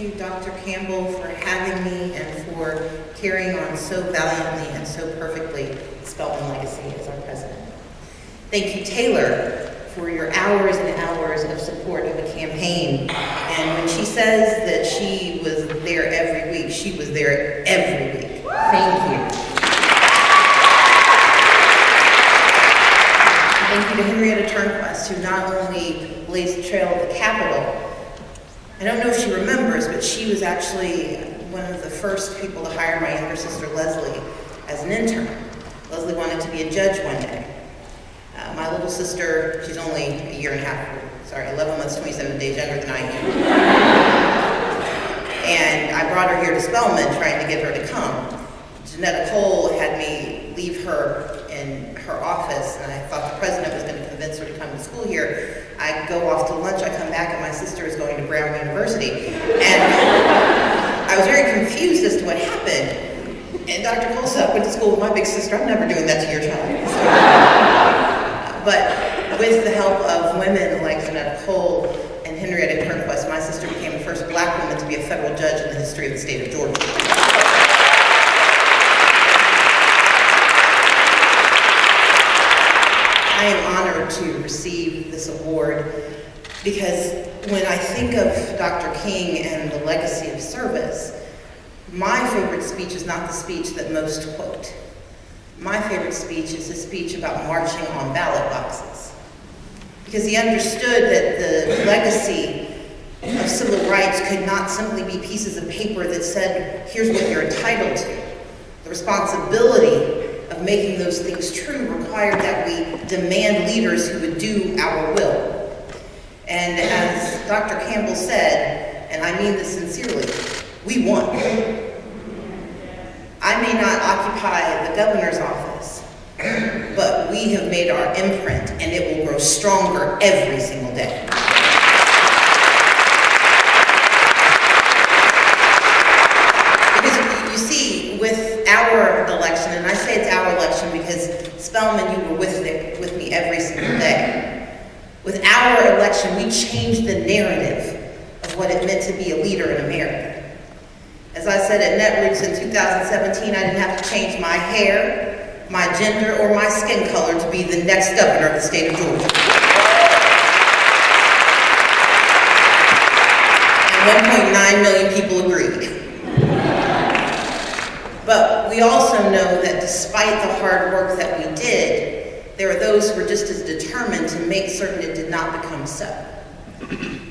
you, Dr. Campbell, for having me and for carrying on so valiantly and so perfectly the Spelman legacy as our president. Thank you, Taylor, for your hours and hours of support of the campaign. And when she says that she was there every week, she was there every week. Thank you. Thank you to Henrietta Turnquist, who not only blazed the trail of the Capitol. I don't know if she remembers, but she was actually one of the first people to hire my younger sister, Leslie, as an intern. Leslie wanted to be a judge one day. My little sister, she's only a year and a half, 11 months, 27 days younger than I am. And I brought her here to Spelman trying to get her to come. Janetta Cole had me leave her in her office, and I thought the president was going to convince her to come to school here. I go off to lunch, I come back, and my sister is going to Brown University. And I was very confused as to what happened. And Dr. Cole said, I went to school with my big sister, I'm never doing that to your child. But with the help of women like Janetta Cole and Henrietta Turnquist, my sister became the first black woman to be a federal judge in the history of the state of Georgia. I am honored to receive this award because when I think of Dr. King and the legacy of service, my favorite speech is not the speech that most quote. My favorite speech is a speech about marching on ballot boxes. Because he understood that the legacy of civil rights could not simply be pieces of paper that said, here's what you're entitled to. The responsibility of making those things true required that we demand leaders who would do our will. And as Dr. Campbell said, and I mean this sincerely, we won. I may not occupy the governor's office, but we have made our imprint, and it will grow stronger every single day. Because you see, with our election, and I say it's our election because Spelman, you were with me every single day. With our election, we changed the narrative of what it meant to be a leader in America. As I said at Netroots in 2017, I didn't have to change my hair, my gender, or my skin color to be the next governor of the state of Georgia. And 1.9 million people agreed. But we also know that despite the hard work that we did, there are those who were just as determined to make certain it did not become so.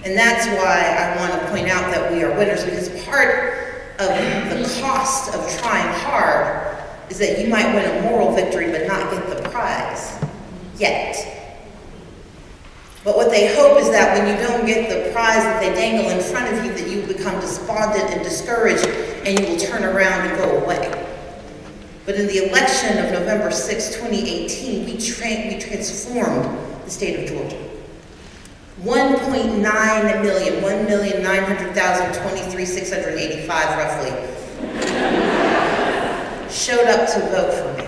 And that's why I want to point out that we are winners, because part of the cost of trying hard is that you might win a moral victory but not get the prize yet. But what they hope is that when you don't get the prize that they dangle in front of you, that you become despondent and discouraged and you will turn around and go away. But in the election of November 6, 2018, we transformed the state of Georgia. 1.9 million, 1,900,000, 23,685 roughly, showed up to vote for me.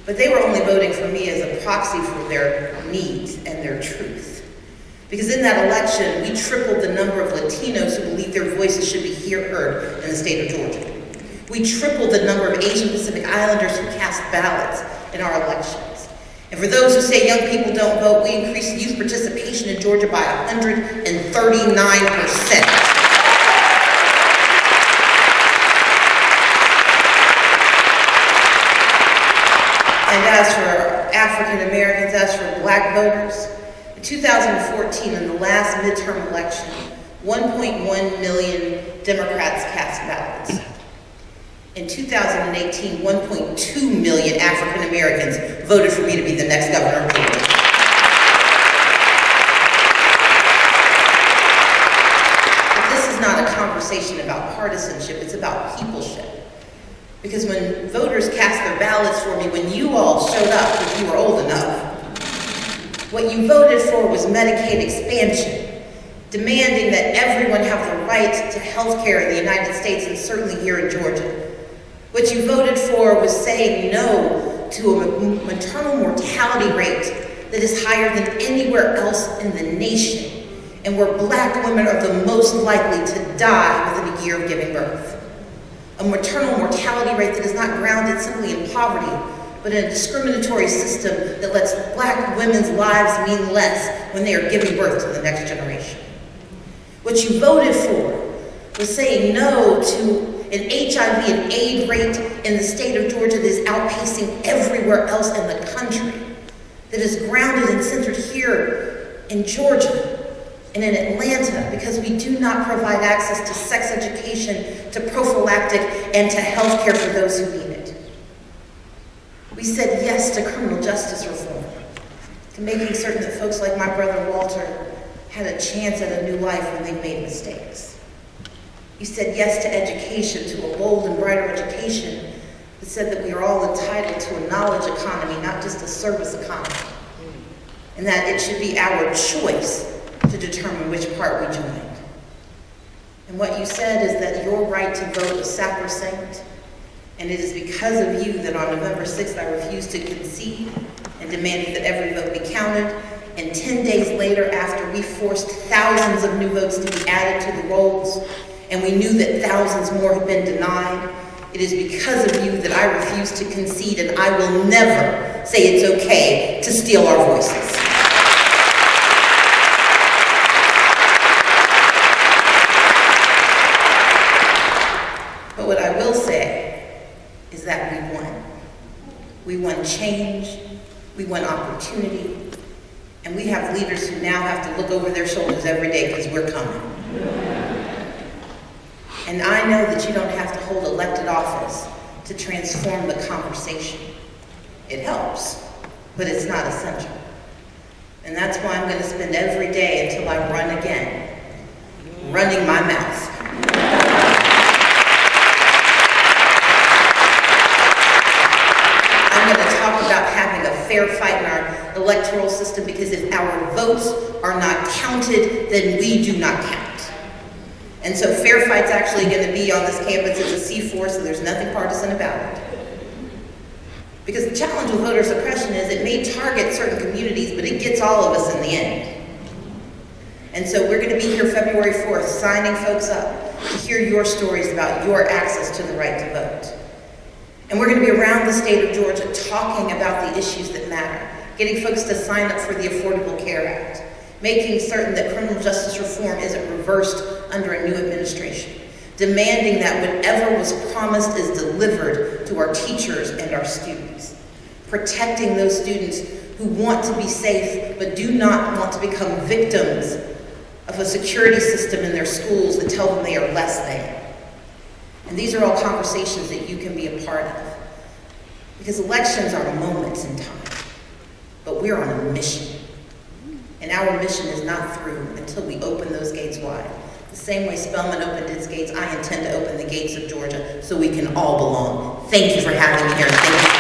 But they were only voting for me as a proxy for their needs and their truth. Because in that election, we tripled the number of Latinos who believe their voices should be heard in the state of Georgia. We tripled the number of Asian Pacific Islanders who cast ballots in our elections. And for those who say young people don't vote, we increased youth participation in Georgia by 139%. And as for African Americans, as for black voters, in 2014, in the last midterm election, 1.1 million Democrats cast ballots. In 2018, 1.2 million African Americans voted for me to be the next governor of Georgia. But this is not a conversation about partisanship, it's about peopleship. Because when voters cast their ballots for me, when you all showed up, if you were old enough, what you voted for was Medicaid expansion, demanding that everyone have the right to health care in the United States and certainly here in Georgia. What you voted for was saying no to a maternal mortality rate that is higher than anywhere else in the nation. and where Black women are the most likely to die within a year of giving birth. A maternal mortality rate that is not grounded simply in poverty, but in a discriminatory system that lets Black women's lives mean less when they are giving birth to the next generation. What you voted for was saying no to an HIV and AIDS rate in the state of Georgia that is outpacing everywhere else in the country, that is grounded and centered here in Georgia and in Atlanta, because we do not provide access to sex education, to prophylactic, and to health care for those who need it. We said yes to criminal justice reform, to making certain that folks like my brother Walter had a chance at a new life when they made mistakes. You said yes to education, to a bold and brighter education that said that we are all entitled to a knowledge economy, not just a service economy, and that it should be our choice to determine which part we joined. And what you said is that your right to vote is sacrosanct, and it is because of you that on November 6th I refused to concede and demanded that every vote be counted. And 10 days later, after we forced thousands of new votes to be added to the rolls, and we knew that thousands more had been denied, it is because of you that I refuse to concede, and I will never say it's okay to steal our voices. But what I will say is that we won. We won change, we won opportunity, and we have leaders who now have to look over their shoulders every day because we're coming. And I know that you don't have to hold elected office to transform the conversation. It helps, but it's not essential. And that's why I'm going to spend every day until I run again, running my mouth. I'm going to talk about having a fair fight in our electoral system, because if our votes are not counted, then we do not count. And so Fair Fight's actually going to be on this campus as a C4, so there's nothing partisan about it. Because the challenge with voter suppression is it may target certain communities, but it gets all of us in the end. And so we're going to be here February 4th signing folks up to hear your stories about your access to the right to vote. And we're going to be around the state of Georgia talking about the issues that matter, getting folks to sign up for the Affordable Care Act, making certain that criminal justice reform isn't reversed under a new administration, demanding that whatever was promised is delivered to our teachers and our students, protecting those students who want to be safe but do not want to become victims of a security system in their schools that tell them they are less than. And these are all conversations that you can be a part of, because elections are moments in time, but we're on a mission. And our mission is not through until we open those gates wide. The same way Spelman opened its gates, I intend to open the gates of Georgia so we can all belong. Thank you for having me here. Thank you.